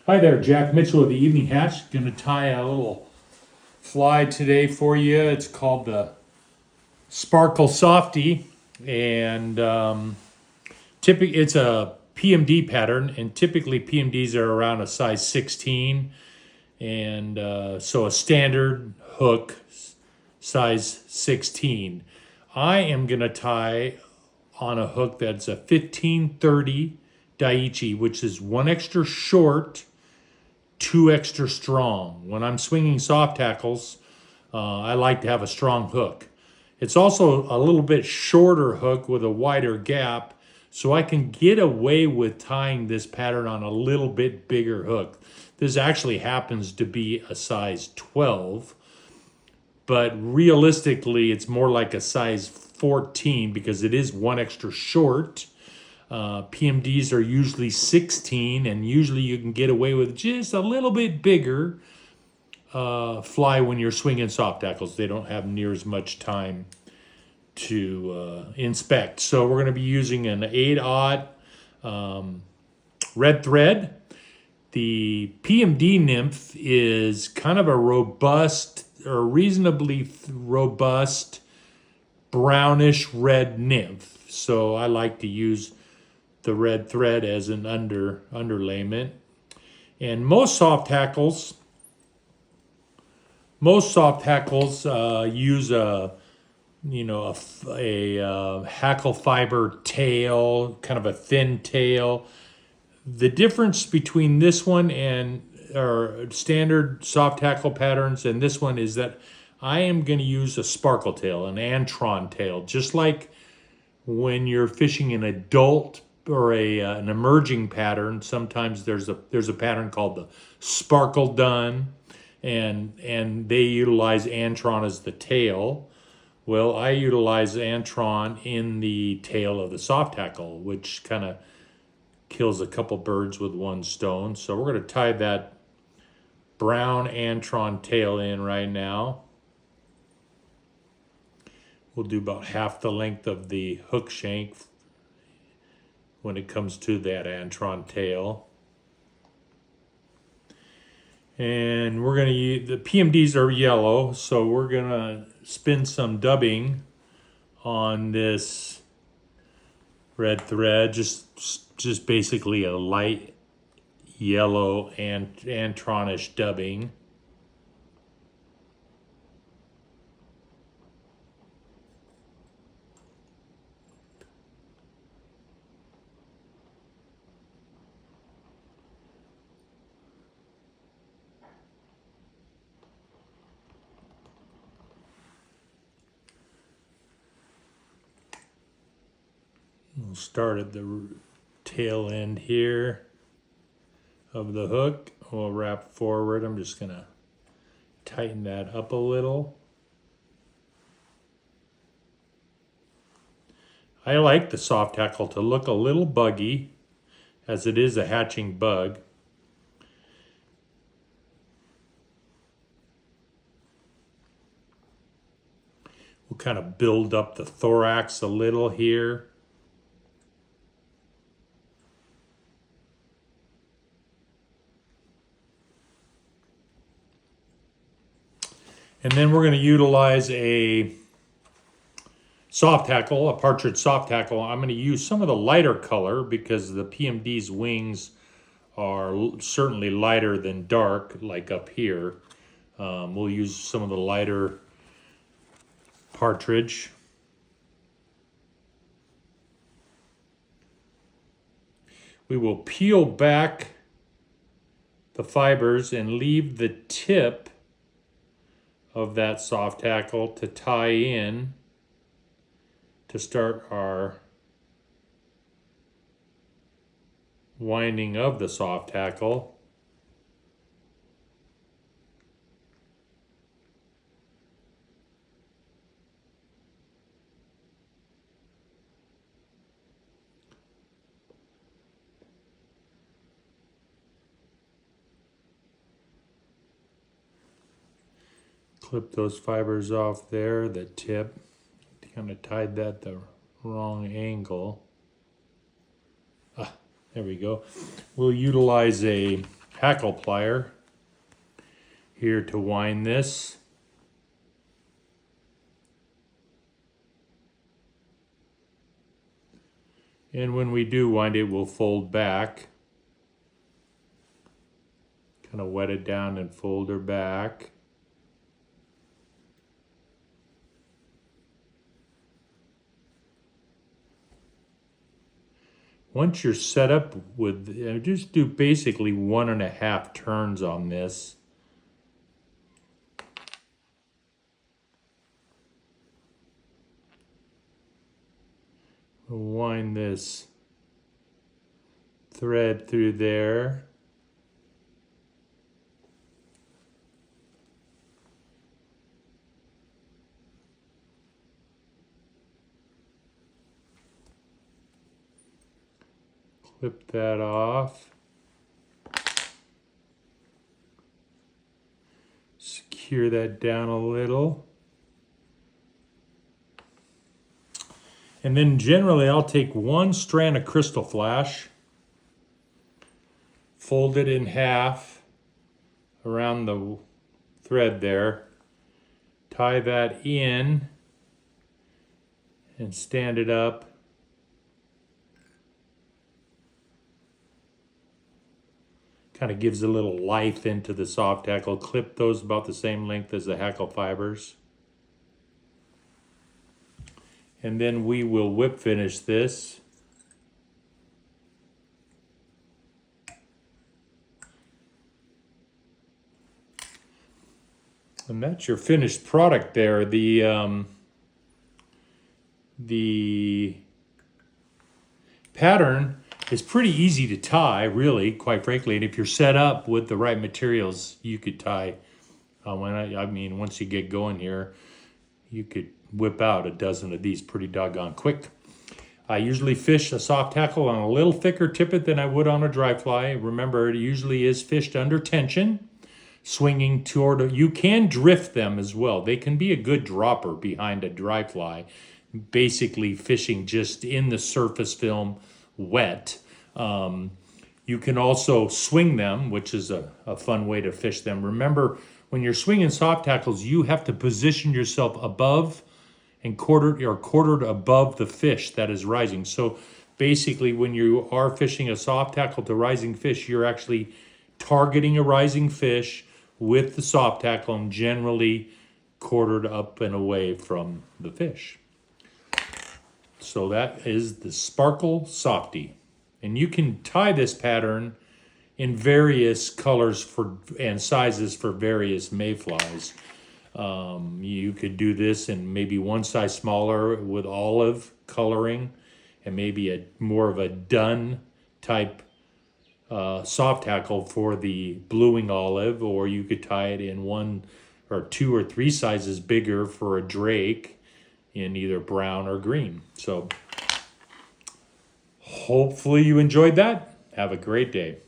Hi there, Jack Mitchell of the Evening Hatch. Going to tie a little fly today for you. It's called the Sparkle Softy, and it's a PMD pattern, and typically PMDs are around a size 16, and so a standard hook size 16. I am going to tie on a hook that's a 1530 Daiichi, which is one extra short, two extra strong. When I'm swinging soft tackles, I like to have a strong hook. It's also a little bit shorter hook with a wider gap, so I can get away with tying this pattern on a little bit bigger hook. This actually happens to be a size 12, but realistically it's more like a size 14 because it is one extra short. PMDs are usually 16, and usually you can get away with just a little bit bigger fly when you're swinging soft tackles. They don't have near as much time to inspect. So we're going to be using an 8/0 red thread. The PMD nymph is kind of a robust or reasonably robust brownish red nymph. So I like to use the red thread as an underlayment. And most soft tackles use a hackle fiber tail, kind of a thin tail. The difference between this one and our standard soft tackle patterns and this one is that I am going to use a sparkle tail, an antron tail, just like when you're fishing an adult or an emerging pattern. Sometimes there's a pattern called the sparkle dun, and they utilize antron as the tail. Well, I utilize antron in the tail of the soft tackle, which kind of kills a couple birds with one stone. So we're going to tie that brown antron tail in right now. We'll do about half the length of the hook shank when it comes to that antron tail. And we're going to use, the PMDs are yellow, so we're going to spin some dubbing on this red thread, just basically a light yellow and antronish dubbing. We'll start at the tail end here of the hook. We'll wrap forward. I'm just going to tighten that up a little. I like the soft tackle to look a little buggy, as it is a hatching bug. We'll kind of build up the thorax a little here. And then we're going to utilize a soft tackle, a partridge soft tackle. I'm going to use some of the lighter color because the PMD's wings are certainly lighter than dark, like up here. We'll use some of the lighter partridge. We will peel back the fibers and leave the tip of that soft tackle to tie in to start our winding of the soft tackle. Clip those fibers off there, the tip. Kind of tied that the wrong angle. There we go. We'll utilize a hackle plier here to wind this. And when we do wind it, we'll fold back. Kind of wet it down and fold her back. Once you're set up with, just do basically 1.5 turns on this. Wind this thread through there. Clip that off. Secure that down a little. And then generally I'll take one strand of crystal flash, fold it in half around the thread there, tie that in and stand it up. Kind of gives a little life into the soft hackle. Clip those about the same length as the hackle fibers. And then we will whip finish this. And that's your finished product there. The pattern is pretty easy to tie, really, quite frankly. And if you're set up with the right materials, you could tie. I mean, once you get going here, you could whip out a dozen of these pretty doggone quick. I usually fish a soft tackle on a little thicker tippet than I would on a dry fly. Remember, it usually is fished under tension, swinging toward. You can drift them as well. They can be a good dropper behind a dry fly, basically fishing just in the surface film wet. You can also swing them, which is a fun way to fish them. Remember, when you're swinging soft tackles, you have to position yourself above and quartered above the fish that is rising. So basically, when you are fishing a soft tackle to rising fish, you're actually targeting a rising fish with the soft tackle and generally quartered up and away from the fish. So that is the Sparkle Softy. And you can tie this pattern in various colors and sizes for various mayflies. You could do this in maybe one size smaller with olive coloring and maybe more of a dun type soft tackle for the bluing olive, or you could tie it in 1 or 2 or 3 sizes bigger for a drake in either brown or green. So hopefully you enjoyed that. Have a great day.